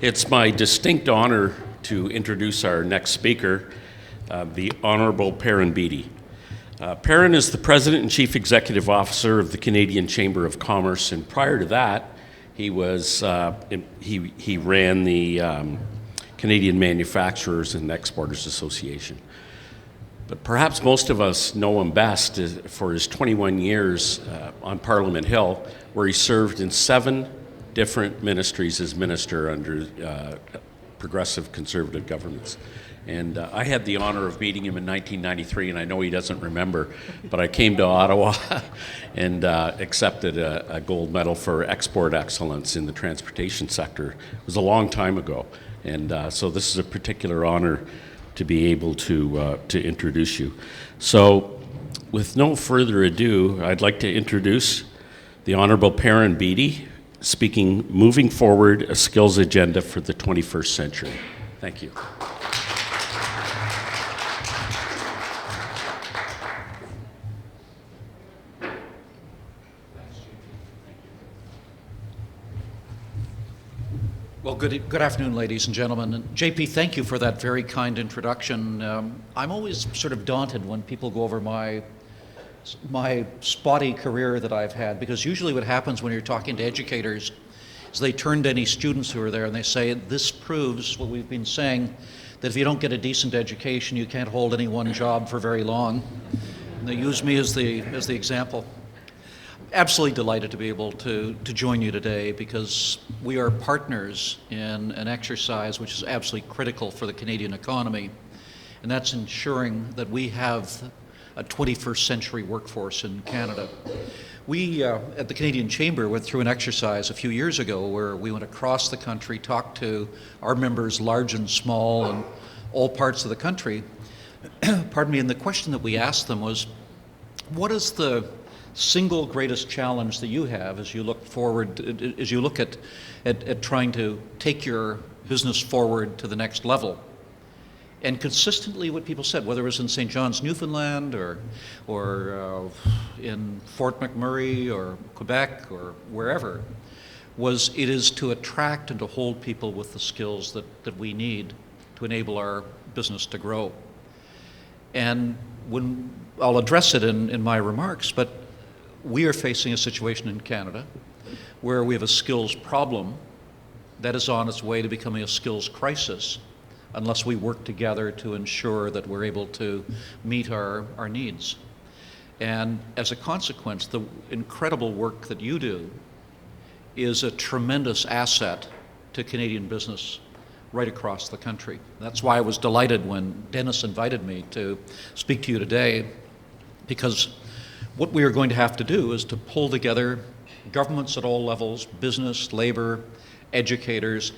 It's my distinct honor to introduce our next speaker, the Honourable Perrin Beatty. Perrin is the President and Chief Executive Officer of the Canadian Chamber of Commerce, and prior to that, he ran the Canadian Manufacturers and Exporters Association. But perhaps most of us know him best for his 21 years on Parliament Hill, where he served in 7 different ministries as minister under progressive conservative governments. And I had the honor of meeting him in 1993, and I know he doesn't remember, but I came to Ottawa and accepted a gold medal for export excellence in the transportation sector. It was a long time ago, and so this is a particular honor to be able to introduce you. So with no further ado, I'd like to introduce the Honourable Perrin Beatty, speaking Moving Forward, a Skills Agenda for the 21st Century. Thank you. Well, good afternoon, ladies and gentlemen. And JP, thank you for that very kind introduction. I'm always sort of daunted when people go over my spotty career that I've had, because usually what happens when you're talking to educators is they turn to any students who are there and they say, this proves what we've been saying, that if you don't get a decent education, you can't hold any one job for very long. And they use me as the example. Absolutely delighted to be able to join you today, because we are partners in an exercise which is absolutely critical for the Canadian economy, and that's ensuring that we have a 21st century workforce in Canada. We at the Canadian Chamber went through an exercise a few years ago where we went across the country, talked to our members large and small in all parts of the country, pardon me, and the question that we asked them was, what is the single greatest challenge that you have as you look forward, as you look at trying to take your business forward to the next level? And consistently what people said, whether it was in St. John's, Newfoundland, or in Fort McMurray or Quebec or wherever, was it is to attract and to hold people with the skills that we need to enable our business to grow. And when I'll address it in my remarks, but we are facing a situation in Canada where we have a skills problem that is on its way to becoming a skills crisis, unless we work together to ensure that we're able to meet our needs. And as a consequence, the incredible work that you do is a tremendous asset to Canadian business right across the country. That's why I was delighted when Dennis invited me to speak to you today, because what we are going to have to do is to pull together governments at all levels, business, labor, educators,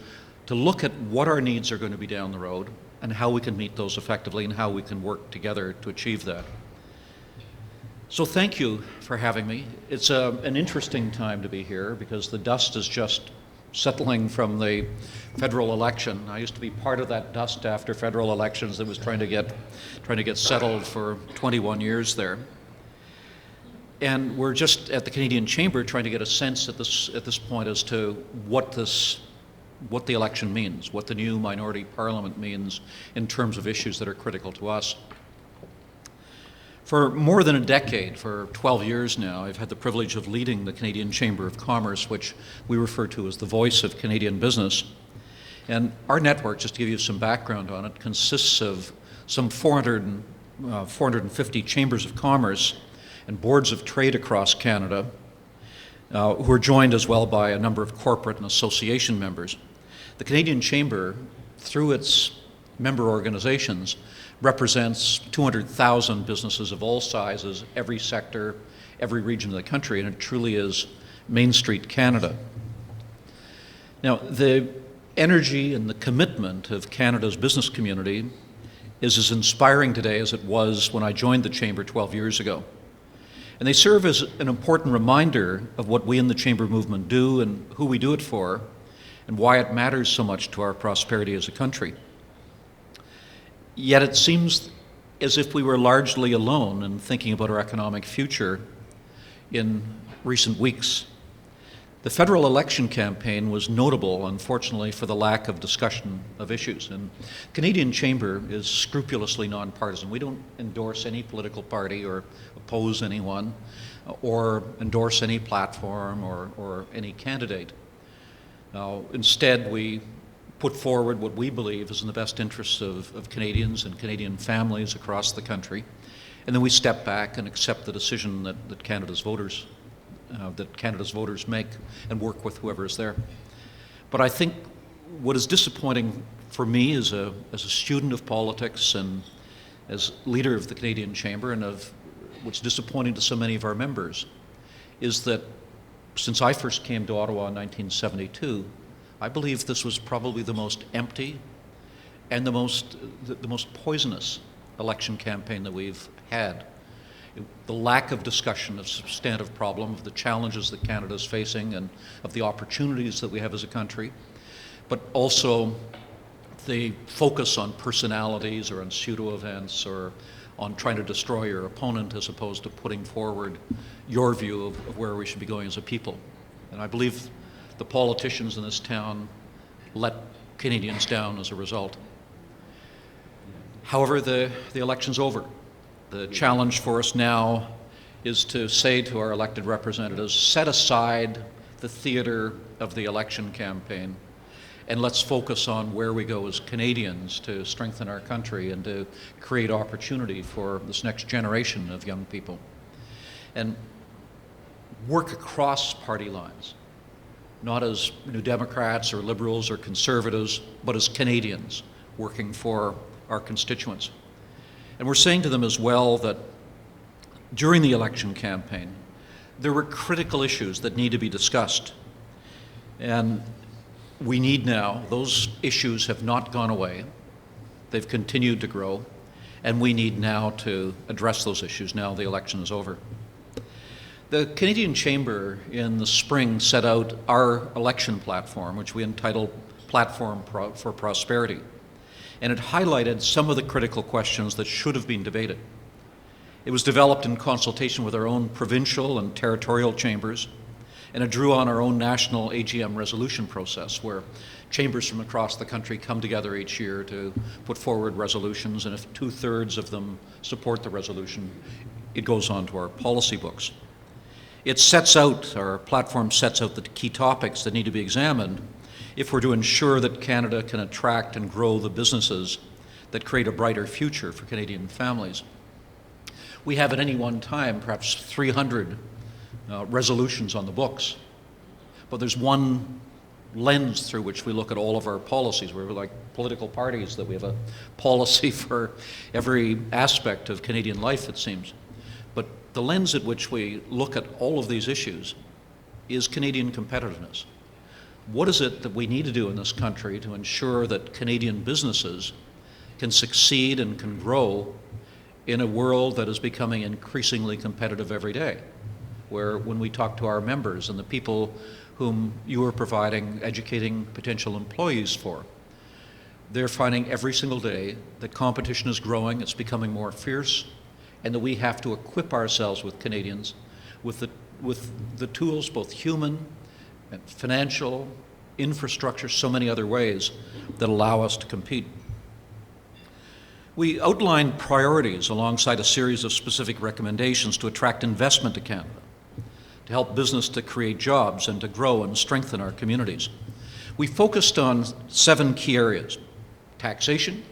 to look at what our needs are going to be down the road and how we can meet those effectively and how we can work together to achieve that. So thank you for having me. It's an interesting time to be here because the dust is just settling from the federal election. I used to be part of that dust after federal elections that was trying to get settled for 21 years there. And we're just at the Canadian Chamber trying to get a sense at this point as to what the election means, what the new minority parliament means in terms of issues that are critical to us. For more than a decade, for 12 years now, I've had the privilege of leading the Canadian Chamber of Commerce, which we refer to as the voice of Canadian business. And our network, just to give you some background on it, consists of some 450 chambers of commerce and boards of trade across Canada, who are joined as well by a number of corporate and association members. The Canadian Chamber, through its member organizations, represents 200,000 businesses of all sizes, every sector, every region of the country, and it truly is Main Street Canada. Now, the energy and the commitment of Canada's business community is as inspiring today as it was when I joined the Chamber 12 years ago. And they serve as an important reminder of what we in the Chamber movement do and who we do it for, and why it matters so much to our prosperity as a country. Yet it seems as if we were largely alone in thinking about our economic future in recent weeks. The federal election campaign was notable, unfortunately, for the lack of discussion of issues. And Canadian Chamber is scrupulously nonpartisan. We don't endorse any political party or oppose anyone or endorse any platform or any candidate. Now, instead, we put forward what we believe is in the best interests of Canadians and Canadian families across the country, and then we step back and accept the decision that Canada's voters make and work with whoever is there. But I think what is disappointing for me as a student of politics and as leader of the Canadian Chamber, and of what's disappointing to so many of our members, is that since I first came to Ottawa in 1972, I believe this was probably the most empty and the most poisonous election campaign that we've had. The lack of discussion of substantive problem, of the challenges that Canada is facing and of the opportunities that we have as a country, but also the focus on personalities or on pseudo events or on trying to destroy your opponent as opposed to putting forward your view of where we should be going as a people. And I believe the politicians in this town let Canadians down as a result. However, the election's over. The challenge for us now is to say to our elected representatives, set aside the theater of the election campaign and let's focus on where we go as Canadians to strengthen our country and to create opportunity for this next generation of young people. And work across party lines, not as New Democrats or Liberals or Conservatives, but as Canadians working for our constituents. And we're saying to them as well that during the election campaign, there were critical issues that need to be discussed. And we need now, those issues have not gone away. They've continued to grow. And we need now to address those issues now the election is over. The Canadian Chamber in the spring set out our election platform, which we entitled Platform for Prosperity. And it highlighted some of the critical questions that should have been debated. It was developed in consultation with our own provincial and territorial chambers, and it drew on our own national AGM resolution process, where chambers from across the country come together each year to put forward resolutions, and if 2/3 of them support the resolution, it goes on to our policy books. Our platform sets out the key topics that need to be examined if we're to ensure that Canada can attract and grow the businesses that create a brighter future for Canadian families. We have at any one time perhaps 300 resolutions on the books, but there's one lens through which we look at all of our policies. We're like political parties, that we have a policy for every aspect of Canadian life, it seems. But the lens at which we look at all of these issues is Canadian competitiveness. What is it that we need to do in this country to ensure that Canadian businesses can succeed and can grow in a world that is becoming increasingly competitive every day? Where when we talk to our members and the people whom you are providing, educating potential employees for, they're finding every single day that competition is growing, it's becoming more fierce, and that we have to equip ourselves with Canadians with the tools, both human and financial, infrastructure, so many other ways that allow us to compete. We outlined priorities alongside a series of specific recommendations to attract investment to Canada, to help business to create jobs and to grow and strengthen our communities. We focused on 7 key areas: taxation,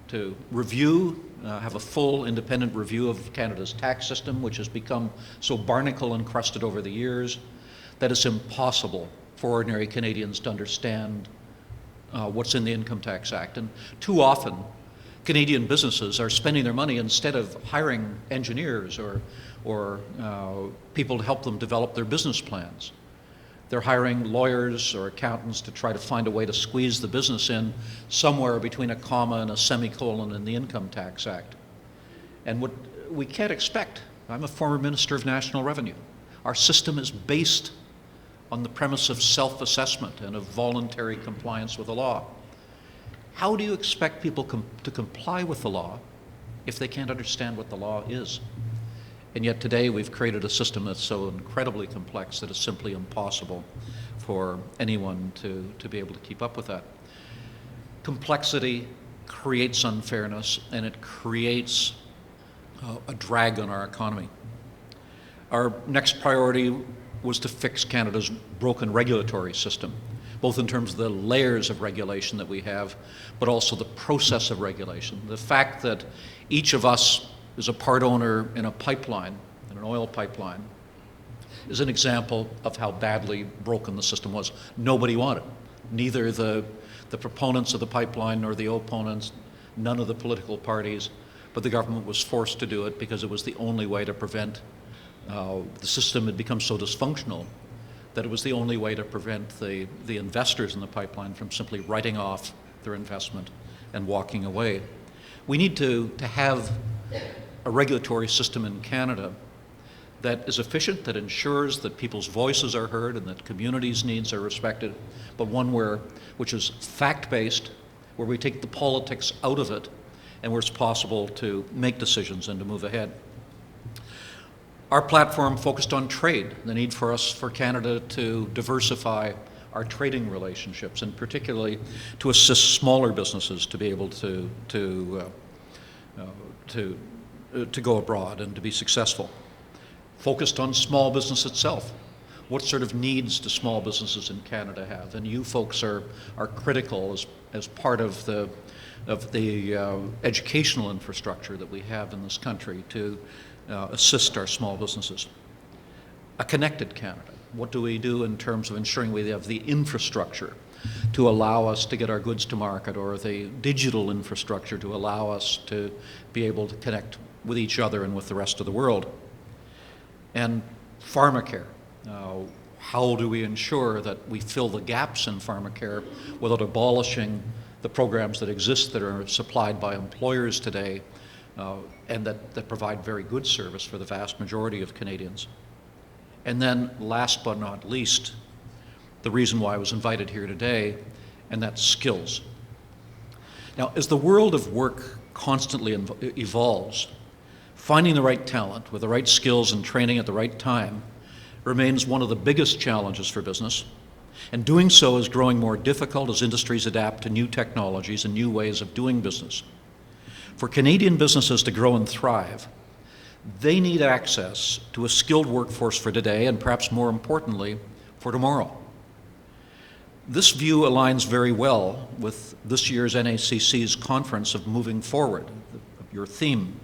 to review, have a full independent review of Canada's tax system, which has become so barnacle encrusted over the years that it's impossible for ordinary Canadians to understand what's in the Income Tax Act. And too often, Canadian businesses are spending their money, instead of hiring engineers or people to help them develop their business plans, they're hiring lawyers or accountants to try to find a way to squeeze the business in somewhere between a comma and a semicolon in the Income Tax Act. And what we can't expect, I'm a former Minister of National Revenue. Our system is based on the premise of self-assessment and of voluntary compliance with the law. How do you expect people to comply with the law if they can't understand what the law is? And yet today we've created a system that's so incredibly complex that it's simply impossible for anyone to be able to keep up with that. Complexity creates unfairness, and it creates a drag on our economy. Our next priority was to fix Canada's broken regulatory system, both in terms of the layers of regulation that we have, but also the process of regulation. The fact that each of us is a part owner in a pipeline, in an oil pipeline, is an example of how badly broken the system was. Nobody wanted it. Neither the proponents of the pipeline nor the opponents, none of the political parties, but the government was forced to do it because it was the only way to prevent the system had become so dysfunctional that it was the only way to prevent the investors in the pipeline from simply writing off their investment and walking away. We need to have a regulatory system in Canada that is efficient, that ensures that people's voices are heard and that communities' needs are respected, but one which is fact-based, where we take the politics out of it and where it's possible to make decisions and to move ahead. Our platform focused on trade, the need for Canada to diversify our trading relationships, and particularly to assist smaller businesses to be able to go abroad and to be successful. Focused on small business itself. What sort of needs do small businesses in Canada have? And you folks are critical as part of the educational infrastructure that we have in this country to assist our small businesses. A connected Canada. What do we do in terms of ensuring we have the infrastructure to allow us to get our goods to market, or the digital infrastructure to allow us to be able to connect with each other and with the rest of the world? And pharmacare. How do we ensure that we fill the gaps in pharmacare without abolishing the programs that exist that are supplied by employers today and that provide very good service for the vast majority of Canadians? And then, last but not least, the reason why I was invited here today, and that's skills. Now, as the world of work constantly evolves, finding the right talent with the right skills and training at the right time remains one of the biggest challenges for business, and doing so is growing more difficult as industries adapt to new technologies and new ways of doing business. For Canadian businesses to grow and thrive, they need access to a skilled workforce for today, and perhaps more importantly, for tomorrow. This view aligns very well with this year's NACC's Conference of Moving Forward, your theme.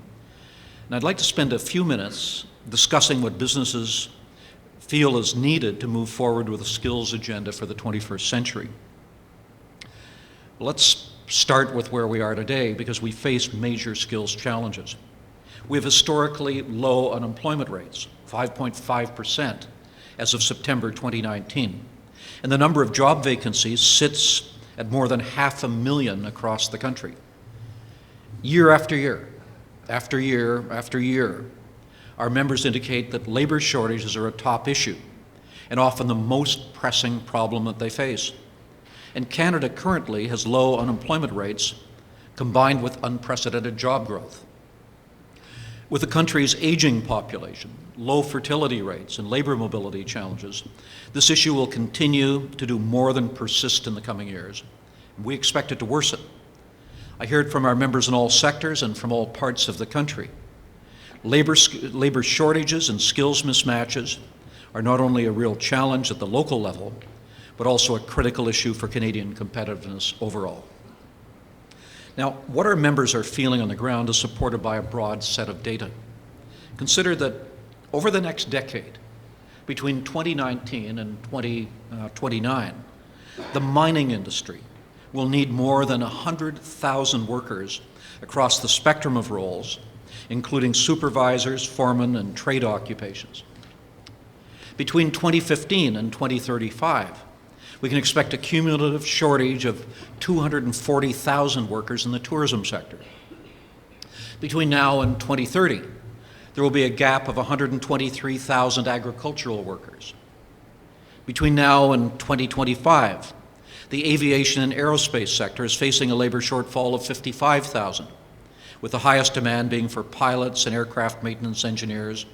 And I'd like to spend a few minutes discussing what businesses feel is needed to move forward with a skills agenda for the 21st century. Let's start with where we are today, because we face major skills challenges. We have historically low unemployment rates, 5.5% as of September 2019. And the number of job vacancies sits at more than 500,000 across the country. Year after year, after year after year, our members indicate that labor shortages are a top issue and often the most pressing problem that they face. And Canada currently has low unemployment rates combined with unprecedented job growth. With the country's aging population, low fertility rates, and labor mobility challenges, this issue will continue to do more than persist in the coming years. We expect it to worsen. I hear it from our members in all sectors and from all parts of the country. Labor shortages and skills mismatches are not only a real challenge at the local level, but also a critical issue for Canadian competitiveness overall. Now, what our members are feeling on the ground is supported by a broad set of data. Consider that over the next decade, between 2019 and 2029, the mining industry will need more than 100,000 workers across the spectrum of roles, including supervisors, foremen, and trade occupations. Between 2015 and 2035, we can expect a cumulative shortage of 240,000 workers in the tourism sector. Between now and 2030, there will be a gap of 123,000 agricultural workers. Between now and 2025, the aviation and aerospace sector is facing a labor shortfall of 55,000, with the highest demand being for pilots and aircraft maintenance engineers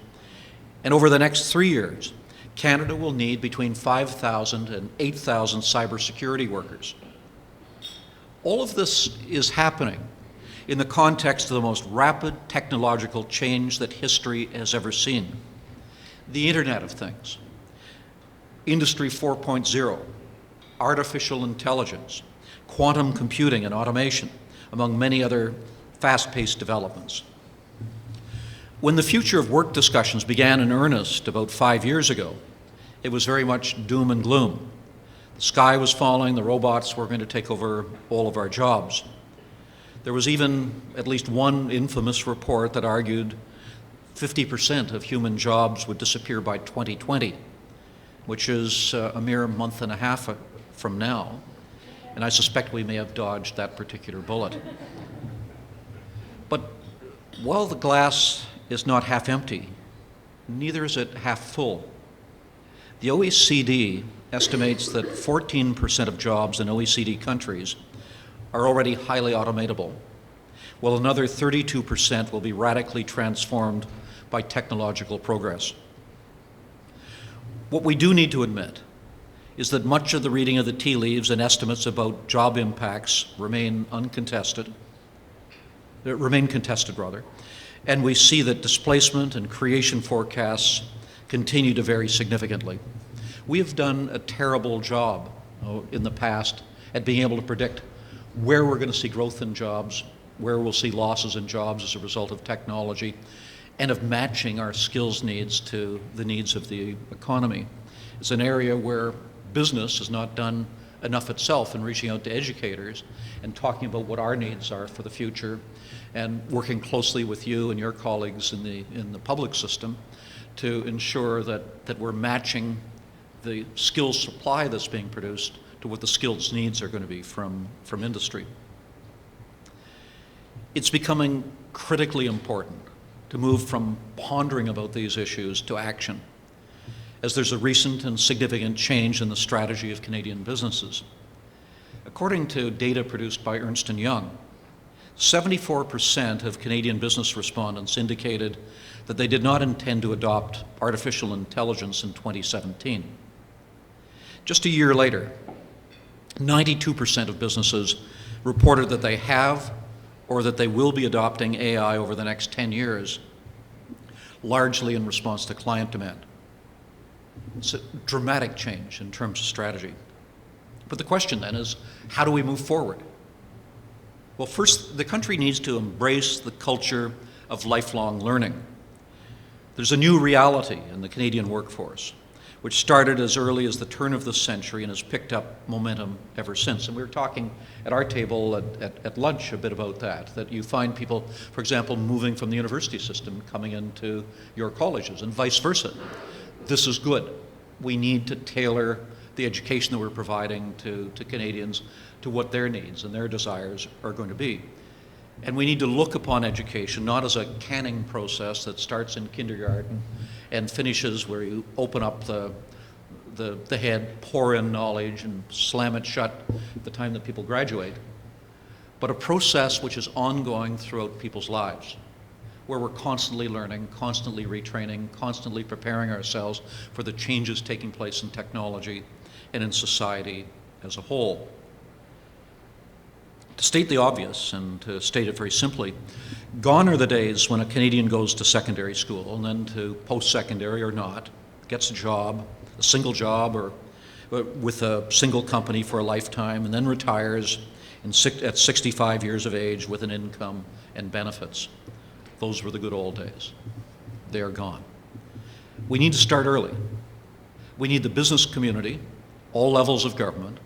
And over the next 3 years, Canada will need between 5,000 and 8,000 cybersecurity workers. All of this is happening in the context of the most rapid technological change that history has ever seen. The Internet of Things, Industry 4.0, artificial intelligence, quantum computing and automation, among many other fast-paced developments. When the future of work discussions began in earnest about 5 years ago, it was very much doom and gloom. The sky was falling, the robots were going to take over all of our jobs. There was even at least one infamous report that argued 50% of human jobs would disappear by 2020, which is a mere month and a half from now, and I suspect we may have dodged that particular bullet. But while the glass is not half empty, neither is it half full. The OECD estimates that 14% of jobs in OECD countries are already highly automatable, while another 32% will be radically transformed by technological progress. What we do need to admit is that much of the reading of the tea leaves and estimates about job impacts remain contested, and we see that displacement and creation forecasts continue to vary significantly. We have done a terrible job in the past at being able to predict where we're going to see growth in jobs, where we'll see losses in jobs as a result of technology, and of matching our skills needs to the needs of the economy. It's an area where business has not done enough itself in reaching out to educators and talking about what our needs are for the future, and working closely with you and your colleagues in the public system to ensure that we're matching the skills supply that's being produced to what the skills needs are going to be from industry. It's becoming critically important to move from pondering about these issues to action, as there's a recent and significant change in the strategy of Canadian businesses. According to data produced by Ernst & Young, 74% of Canadian business respondents indicated that they did not intend to adopt artificial intelligence in 2017. Just a year later, 92% of businesses reported that they have or that they will be adopting AI over the next 10 years, largely in response to client demand. It's a dramatic change in terms of strategy. But the question then is, how do we move forward? Well, first, the country needs to embrace the culture of lifelong learning. There's a new reality in the Canadian workforce, which started as early as the turn of the century and has picked up momentum ever since. And we were talking at our table at lunch a bit about that you find people, for example, moving from the university system coming into your colleges and vice versa. This is good. We need to tailor the education that we're providing to Canadians to what their needs and their desires are going to be. And we need to look upon education not as a canning process that starts in kindergarten and finishes where you open up the head, pour in knowledge, and slam it shut at the time that people graduate, but a process which is ongoing throughout people's lives, where we're constantly learning, constantly retraining, constantly preparing ourselves for the changes taking place in technology and in society as a whole. To state the obvious, and to state it very simply, gone are the days when a Canadian goes to secondary school and then to post-secondary or not, gets a job, a single job or with a single company for a lifetime, and then retires at 65 years of age with an income and benefits. Those were the good old days. They are gone. We need to start early. We need the business community, all levels of government,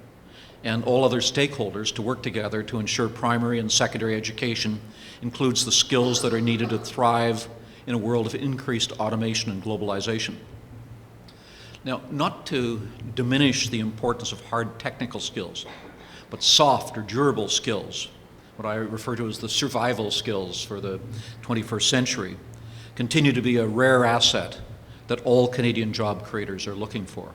and all other stakeholders to work together to ensure primary and secondary education includes the skills that are needed to thrive in a world of increased automation and globalization. Now, not to diminish the importance of hard technical skills, but soft or durable skills, what I refer to as the survival skills for the 21st century, continue to be a rare asset that all Canadian job creators are looking for.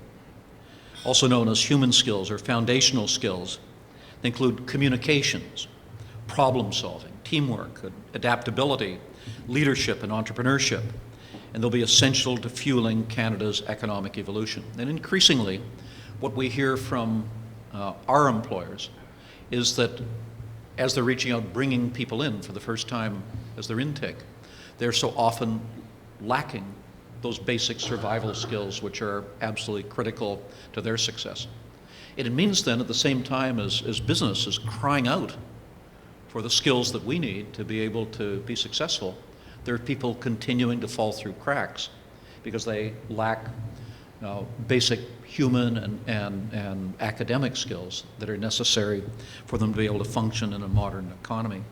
Also known as human skills or foundational skills, they include communications, problem solving, teamwork, adaptability, leadership and entrepreneurship, and they'll be essential to fueling Canada's economic evolution. And increasingly, what we hear from our employers is that as they're reaching out, bringing people in for the first time as their intake, they're so often lacking those basic survival skills which are absolutely critical to their success. And it means then at the same time as business is crying out for the skills that we need to be able to be successful, there are people continuing to fall through cracks because they lack basic human and academic skills that are necessary for them to be able to function in a modern economy.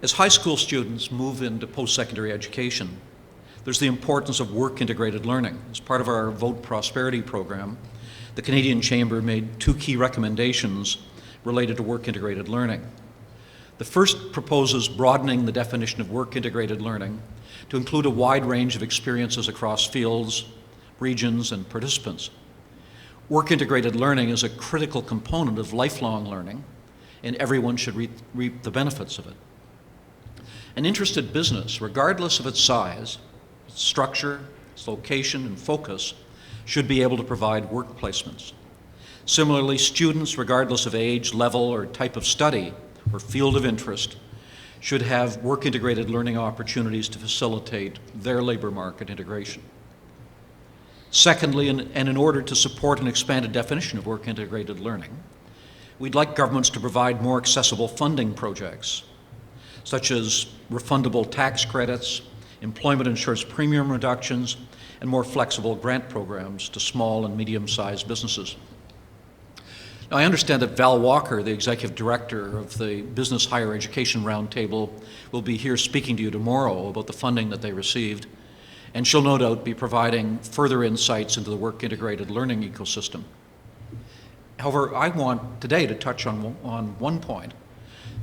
As high school students move into post-secondary education, there's the importance of work-integrated learning. As part of our Vote Prosperity program, the Canadian Chamber made 2 key recommendations related to work-integrated learning. The first proposes broadening the definition of work-integrated learning to include a wide range of experiences across fields, regions, and participants. Work-integrated learning is a critical component of lifelong learning, and everyone should reap the benefits of it. An interested business, regardless of its size, its structure, its location, and focus, should be able to provide work placements. Similarly, students, regardless of age, level, or type of study or field of interest, should have work-integrated learning opportunities to facilitate their labor market integration. Secondly, and in order to support an expanded definition of work-integrated learning, we'd like governments to provide more accessible funding projects, such as refundable tax credits, employment insurance premium reductions, and more flexible grant programs to small and medium-sized businesses. Now, I understand that Val Walker, the Executive Director of the Business Higher Education Roundtable, will be here speaking to you tomorrow about the funding that they received, and she'll no doubt be providing further insights into the work-integrated learning ecosystem. However, I want today to touch on one point,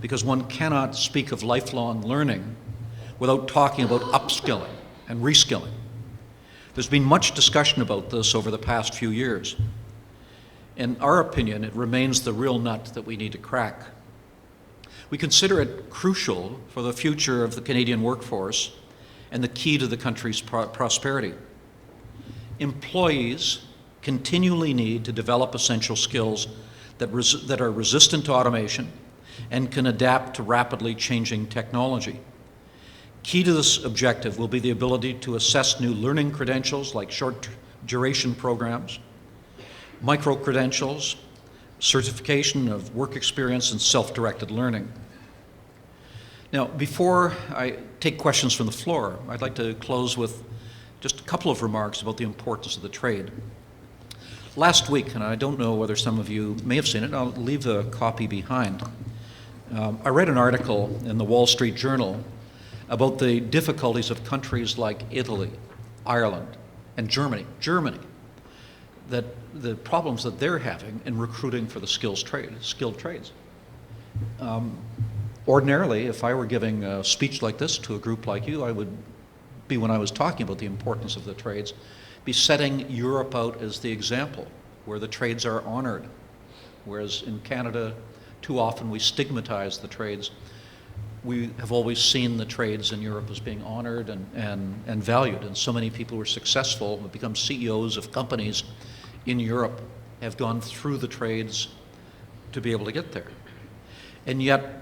because one cannot speak of lifelong learning without talking about upskilling and reskilling. There's been much discussion about this over the past few years. In our opinion, it remains the real nut that we need to crack. We consider it crucial for the future of the Canadian workforce and the key to the country's prosperity. Employees continually need to develop essential skills that are resistant to automation and can adapt to rapidly changing technology. Key to this objective will be the ability to assess new learning credentials like short duration programs, micro-credentials, certification of work experience, and self-directed learning. Now, before I take questions from the floor, I'd like to close with just a couple of remarks about the importance of the trade. Last week, and I don't know whether some of you may have seen it, I'll leave a copy behind. I read an article in the Wall Street Journal about the difficulties of countries like Italy, Ireland, and Germany, that the problems that they're having in recruiting for the skilled trades. Ordinarily, if I were giving a speech like this to a group like you, I would be, when I was talking about the importance of the trades, be setting Europe out as the example where the trades are honored, whereas in Canada, too often we stigmatize the trades. We have always seen the trades in Europe as being honored and valued, and so many people who are successful, who become CEOs of companies in Europe, have gone through the trades to be able to get there. And yet,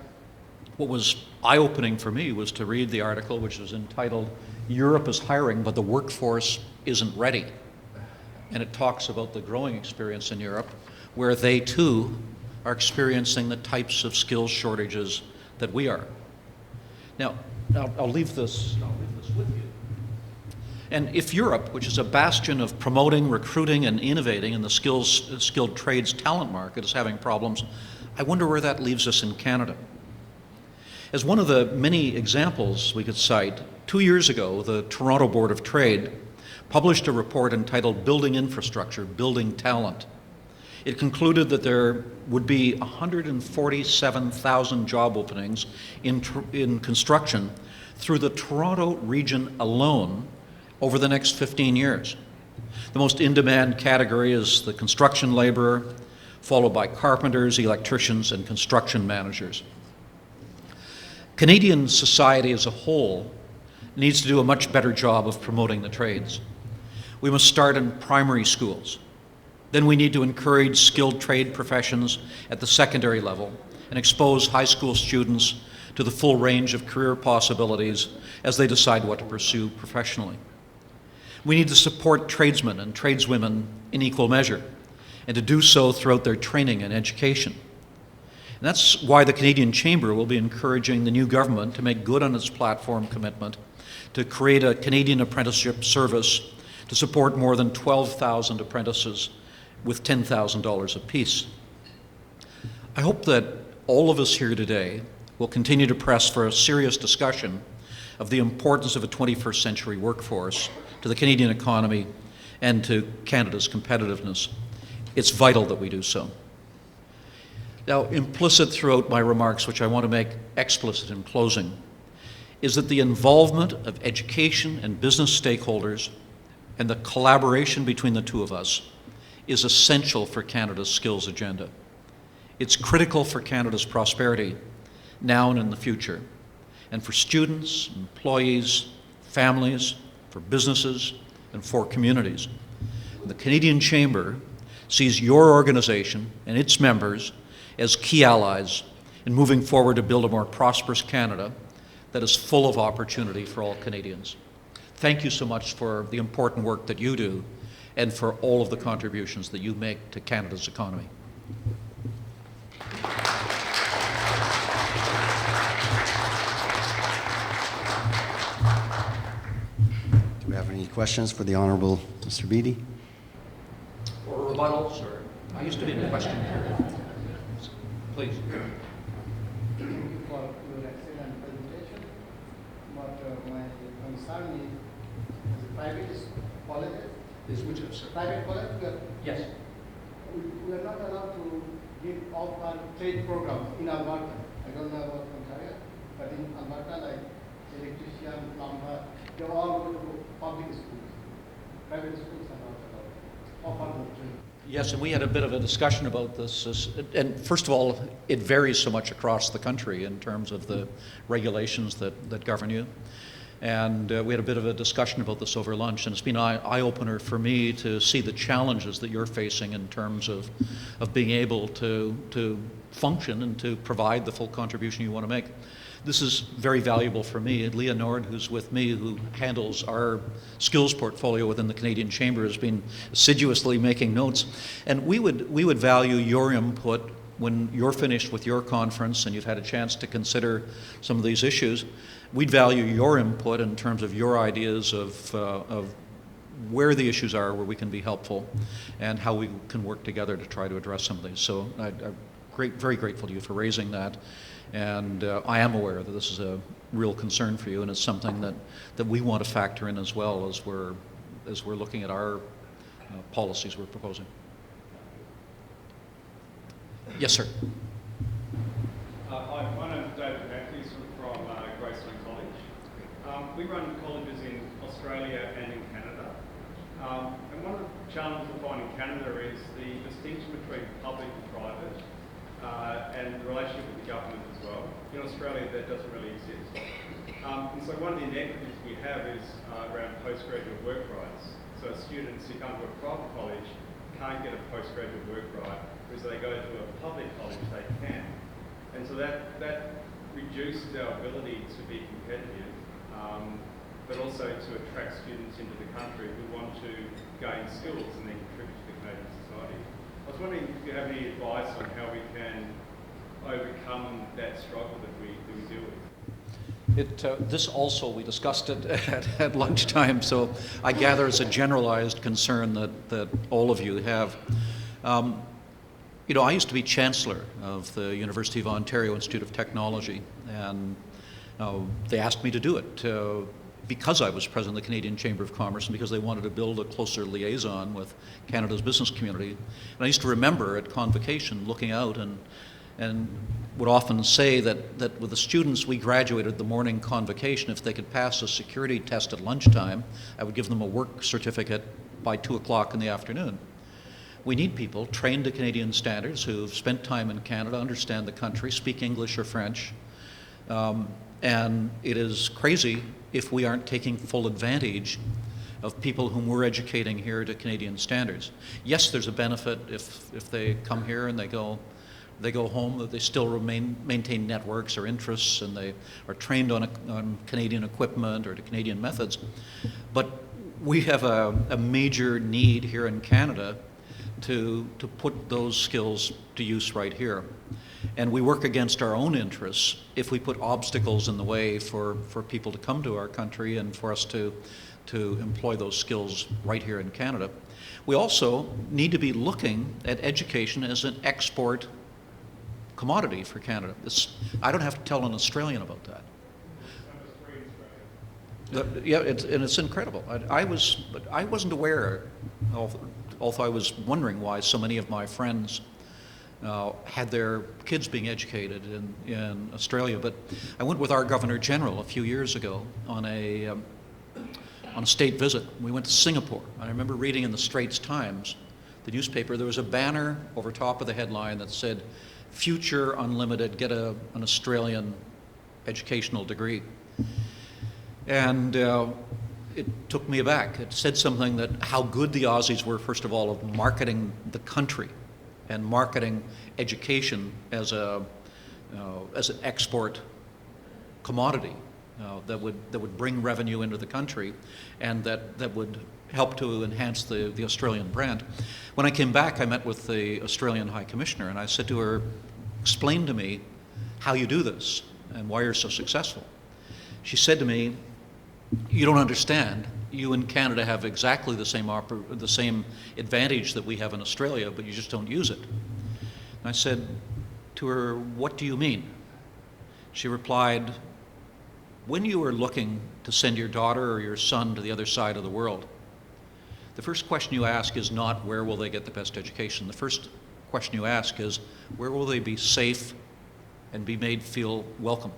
what was eye-opening for me was to read the article, which was entitled, "Europe is Hiring, but the Workforce Isn't Ready." And it talks about the growing experience in Europe, where they too are experiencing the types of skills shortages that we are. Now I'll leave this with you. And if Europe, which is a bastion of promoting, recruiting, and innovating in the skilled trades talent market, is having problems, I wonder where that leaves us in Canada. As one of the many examples we could cite, 2 years ago, the Toronto Board of Trade published a report entitled "Building Infrastructure, Building Talent." It concluded that there would be 147,000 job openings in construction through the Toronto region alone over the next 15 years. The most in-demand category is the construction laborer, followed by carpenters, electricians, and construction managers. Canadian society as a whole needs to do a much better job of promoting the trades. We must start in primary schools. Then we need to encourage skilled trade professions at the secondary level and expose high school students to the full range of career possibilities as they decide what to pursue professionally. We need to support tradesmen and tradeswomen in equal measure, and to do so throughout their training and education. And that's why the Canadian Chamber will be encouraging the new government to make good on its platform commitment to create a Canadian apprenticeship service to support more than 12,000 apprentices with $10,000 apiece. I hope that all of us here today will continue to press for a serious discussion of the importance of a 21st century workforce to the Canadian economy and to Canada's competitiveness. It's vital that we do so. Now, implicit throughout my remarks, which I want to make explicit in closing, is that the involvement of education and business stakeholders and the collaboration between the two of us is essential for Canada's skills agenda. It's critical for Canada's prosperity now and in the future, and for students, employees, families, for businesses, and for communities. The Canadian Chamber sees your organization and its members as key allies in moving forward to build a more prosperous Canada that is full of opportunity for all Canadians. Thank you so much for the important work that you do and for all of the contributions that you make to Canada's economy. Do we have any questions for the Honourable Mr. Beatty? Or rebuttals, or I used to be in the question period. Please. For your excellent presentation, but my concern is private colleges. Is which is Private college, yes. we are not allowed to give off our trade programs in Alberta. I don't know about Ontario, but in Alberta, like electrician, plumber, they all go to public schools. Private schools are not allowed. Offer the trade. Yes, and we had a bit of a discussion about this. And first of all, it varies so much across the country in terms of the regulations that govern you. And we had a bit of a discussion about this over lunch, and it's been an eye-opener for me to see the challenges that you're facing in terms of being able to function and to provide the full contribution you want to make. This is very valuable for me. Leah Nord, who's with me, who handles our skills portfolio within the Canadian Chamber, has been assiduously making notes. And we would value your input when you're finished with your conference and you've had a chance to consider some of these issues. We'd value your input in terms of your ideas of where the issues are, where we can be helpful, and how we can work together to try to address some of these. So I'm very grateful to you for raising that. And I am aware that this is a real concern for you, and it's something that we want to factor in as well as we're looking at our policies we're proposing. Yes, sir. Hi, my name is David Matthews from Graceland College. We run colleges in Australia and in Canada. And one of the challenges we find in Canada is the distinction between public and private and the relationship with the government as well. In Australia, that doesn't really exist. And so one of the inequities we have is around postgraduate work rights. So students who come to a private college can't get a postgraduate work right, whereas they go to a public college, they can. And so that reduces our ability to be competitive, but also to attract students into the country who want to gain skills and then contribute to the Canadian society. I was wondering if you have any advice on how we can overcome that struggle that we deal with. This also, we discussed it at lunchtime, so I gather it's a generalized concern that all of you have. You know, I used to be Chancellor of the University of Ontario Institute of Technology, and they asked me to do it because I was President of the Canadian Chamber of Commerce and because they wanted to build a closer liaison with Canada's business community. And I used to remember at convocation looking out and would often say that with the students we graduated the morning convocation, if they could pass a security test at lunchtime, I would give them a work certificate by 2 o'clock in the afternoon. We need people trained to Canadian standards who've spent time in Canada, understand the country, speak English or French, And it is crazy if we aren't taking full advantage of people whom we're educating here to Canadian standards. Yes, there's a benefit if they come here and they go home, that they still maintain networks or interests, and they are trained on Canadian equipment or to Canadian methods. But we have a major need here in Canada to put those skills to use right here. And we work against our own interests if we put obstacles in the way for people to come to our country and for us to employ those skills right here in Canada. We also need to be looking at education as an export commodity for Canada. I don't have to tell an Australian about that. Yeah, it's incredible. I wasn't aware, although I was wondering why so many of my friends had their kids being educated in Australia. But I went with our Governor General a few years ago on a state visit. We went to Singapore. I remember reading in the Straits Times, the newspaper, there was a banner over top of the headline that said, "Future Unlimited, get an Australian educational degree." And it took me aback. It said something that how good the Aussies were, first of all, of marketing the country and marketing education as an export commodity that would bring revenue into the country, and that would help to enhance the Australian brand. When I came back, I met with the Australian High Commissioner, and I said to her, "Explain to me how you do this and why you're so successful." She said to me, "You don't understand. You in Canada have exactly the same advantage that we have in Australia, but you just don't use it." And I said to her, "What do you mean?" She replied, "When you are looking to send your daughter or your son to the other side of the world, the first question you ask is not where will they get the best education. The first question you ask is where will they be safe and be made feel welcome.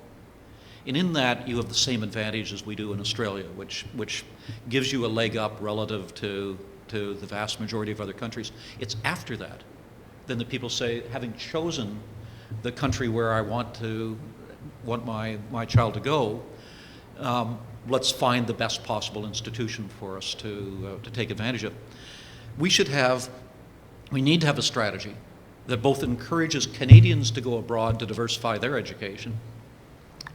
And in that, you have the same advantage as we do in Australia, which gives you a leg up relative to the vast majority of other countries. It's after that, then the people say, having chosen the country where I want my child to go, let's find the best possible institution for us to take advantage of. We need to have a strategy that both encourages Canadians to go abroad to diversify their education,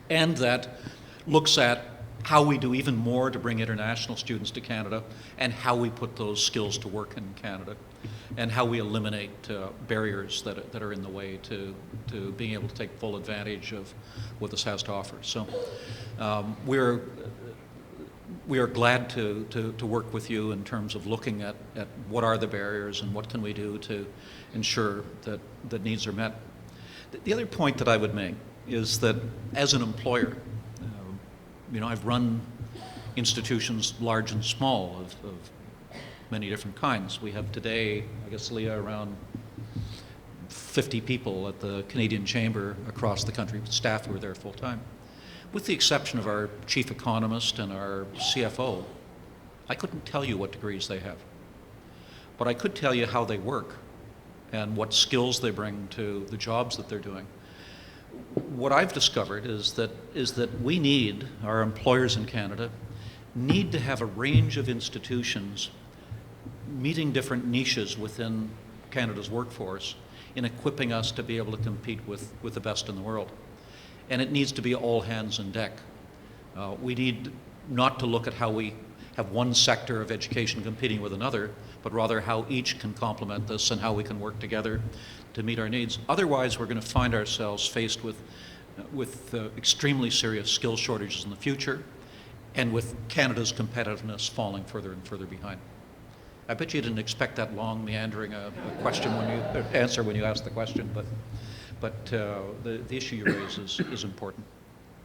and that looks at how we do even more to bring international students to Canada, and how we put those skills to work in Canada, and how we eliminate barriers that are in the way to being able to take full advantage of what this has to offer. So we are glad to work with you in terms of looking at what are the barriers and what can we do to ensure that needs are met. The other point that I would make is that as an employer, I've run institutions large and small of many different kinds. We have today, I guess, Leah, around 50 people at the Canadian Chamber across the country, staff who are there full time. With the exception of our chief economist and our CFO, I couldn't tell you what degrees they have. But I could tell you how they work and what skills they bring to the jobs that they're doing. What I've discovered is that our employers in Canada need to have a range of institutions meeting different niches within Canada's workforce in equipping us to be able to compete with the best in the world. And it needs to be all hands on deck. We need not to look at how we have one sector of education competing with another, but rather how each can complement this and how we can work together to meet our needs. Otherwise, we're going to find ourselves faced with extremely serious skill shortages in the future, and with Canada's competitiveness falling further and further behind. I bet you didn't expect that long, meandering question answer when you asked the question, but the issue you raise is important.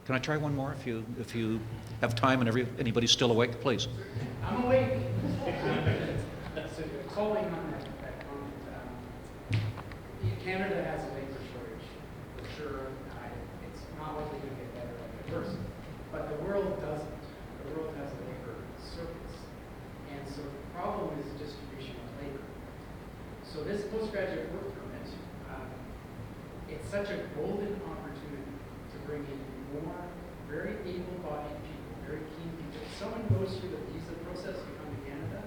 Can I try one more if you have time and anybody's still awake, please? I'm awake. So calling on that comment, Canada has a labor shortage, for sure. It's not likely to get better at first, but the world doesn't. The world has a labor surplus, and so the problem is distribution of labor. So this postgraduate work permit, it's such a golden opportunity to bring in more very able-bodied people, very keen people. If someone goes through the visa process to come to Canada,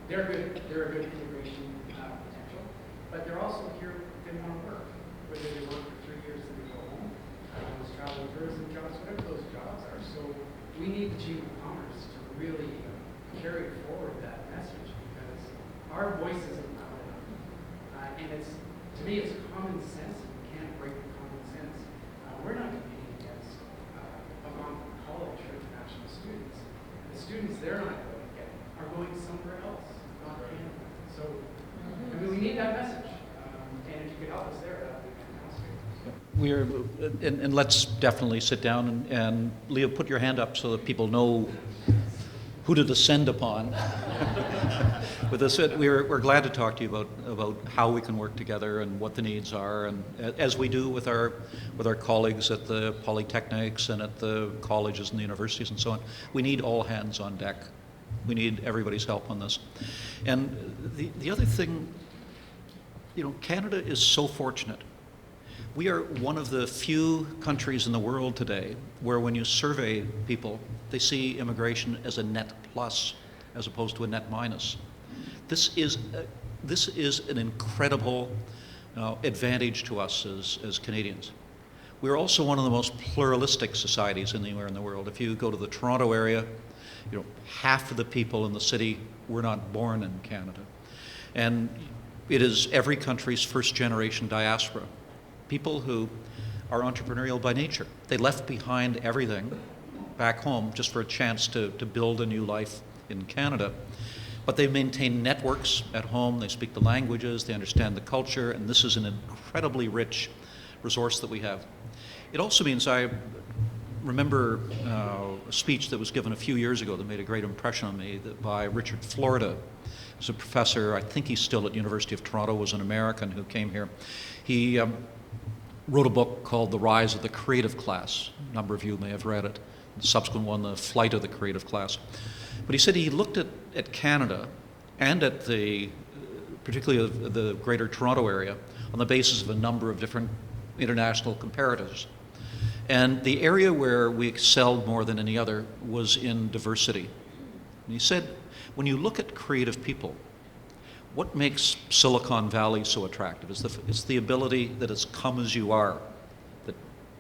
they're good. They're a good immigration potential, but they're also here. They want to work. Whether they work for 3 years and they go home, those travel and tourism jobs, whatever those jobs are. So we need the Chamber of Commerce to really carry forward that message, because our voice isn't loud enough, and it's, to me, it's common sense, and we can't break the common sense. We're not competing against Algonquin College for international students. The students they're not going to get are going somewhere else, not Canada. So, I mean, we need that message, and if you could help us there, that would be fantastic. And let's definitely sit down and Leo, put your hand up so that people know who to descend upon. With this, we're glad to talk to you about how we can work together and what the needs are, and as we do with our colleagues at the polytechnics and at the colleges and the universities and so on. We need all hands on deck. We need everybody's help on this. And the other thing, you know, Canada is so fortunate. We are one of the few countries in the world today where when you survey people, they see immigration as a net plus as opposed to a net minus. This is an incredible advantage to us as Canadians. We're also one of the most pluralistic societies anywhere in the world. If you go to the Toronto area, you know, half of the people in the city were not born in Canada. And it is every country's first-generation diaspora. People who are entrepreneurial by nature. They left behind everything back home just for a chance to build a new life in Canada. But they maintain networks at home, they speak the languages, they understand the culture, and this is an incredibly rich resource that we have. It also means, I remember a speech that was given a few years ago that made a great impression on me by Richard Florida. He's a professor, I think he's still at University of Toronto, was an American who came here. He wrote a book called The Rise of the Creative Class. A number of you may have read it. The subsequent one, The Flight of the Creative Class. But he said he looked at Canada and at particularly the Greater Toronto area on the basis of a number of different international comparatives. And the area where we excelled more than any other was in diversity. And he said, when you look at creative people, what makes Silicon Valley so attractive is the ability that it's come as you are,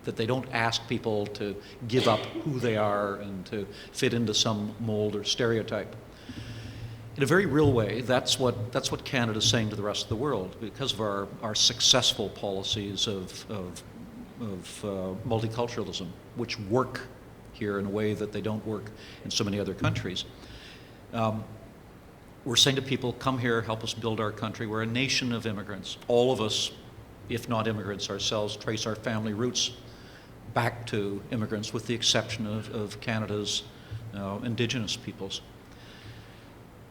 that they don't ask people to give up who they are and to fit into some mold or stereotype. In a very real way, that's what Canada's saying to the rest of the world because of our successful policies of multiculturalism, which work here in a way that they don't work in so many other countries. We're saying to people, come here, help us build our country. We're a nation of immigrants. All of us, if not immigrants ourselves, trace our family roots back to immigrants, with the exception of Canada's Indigenous peoples.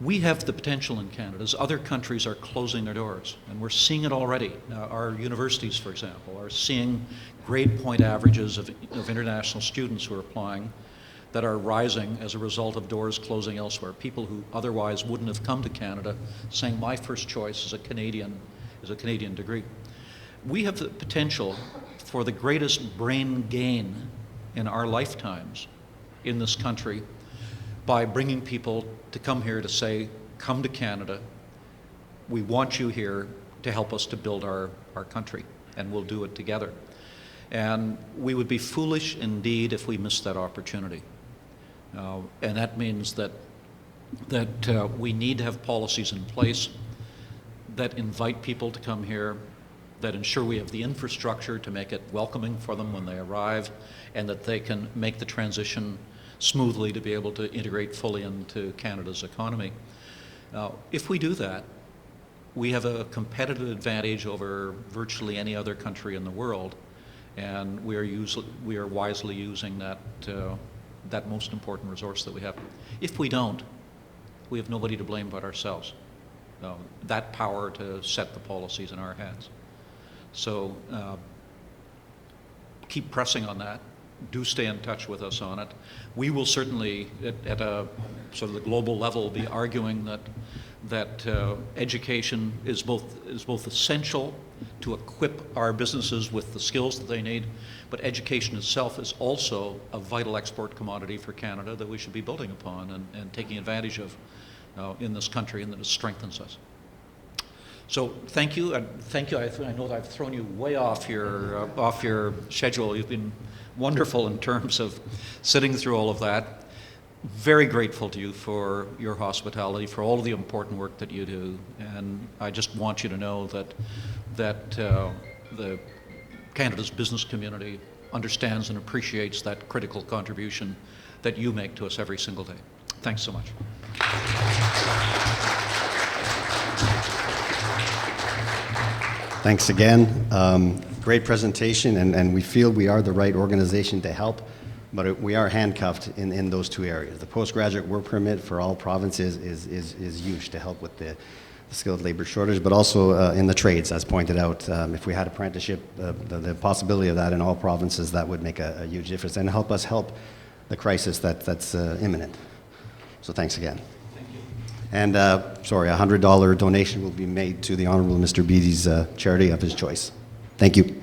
We have the potential in Canada, as other countries are closing their doors, and we're seeing it already. Our universities, for example, are seeing grade point averages of international students who are applying that are rising as a result of doors closing elsewhere. People who otherwise wouldn't have come to Canada saying, my first choice is a Canadian degree. We have the potential for the greatest brain gain in our lifetimes in this country by bringing people to come here to say, come to Canada, we want you here to help us to build our country, and we'll do it together. And we would be foolish indeed if we missed that opportunity. And that means that we need to have policies in place that invite people to come here, that ensure we have the infrastructure to make it welcoming for them when they arrive, and that they can make the transition smoothly to be able to integrate fully into Canada's economy. If we do that, we have a competitive advantage over virtually any other country in the world, and we are wisely using that most important resource that we have. If we don't, we have nobody to blame but ourselves. That power to set the policies in our hands. So keep pressing on that. Do stay in touch with us on it. We will certainly, at a sort of the global level, be arguing that education is both essential to equip our businesses with the skills that they need, but education itself is also a vital export commodity for Canada that we should be building upon and taking advantage of in this country, and that it strengthens us. So thank you, and thank you. I know that I've thrown you way off your schedule. You've been wonderful in terms of sitting through all of that. Very grateful to you for your hospitality, for all of the important work that you do, and I just want you to know that the Canada's business community understands and appreciates that critical contribution that you make to us every single day. Thanks so much. Thanks again. Great presentation, and we feel we are the right organization to help, but we are handcuffed in those two areas. The postgraduate work permit for all provinces is huge to help with the skilled labor shortage, but also in the trades, as pointed out. If we had apprenticeship, the possibility of that in all provinces, that would make a huge difference and help us help the crisis that's imminent. So thanks again. Thank you. And sorry, a $100 donation will be made to the Honourable Mr. Beatty's charity of his choice. Thank you.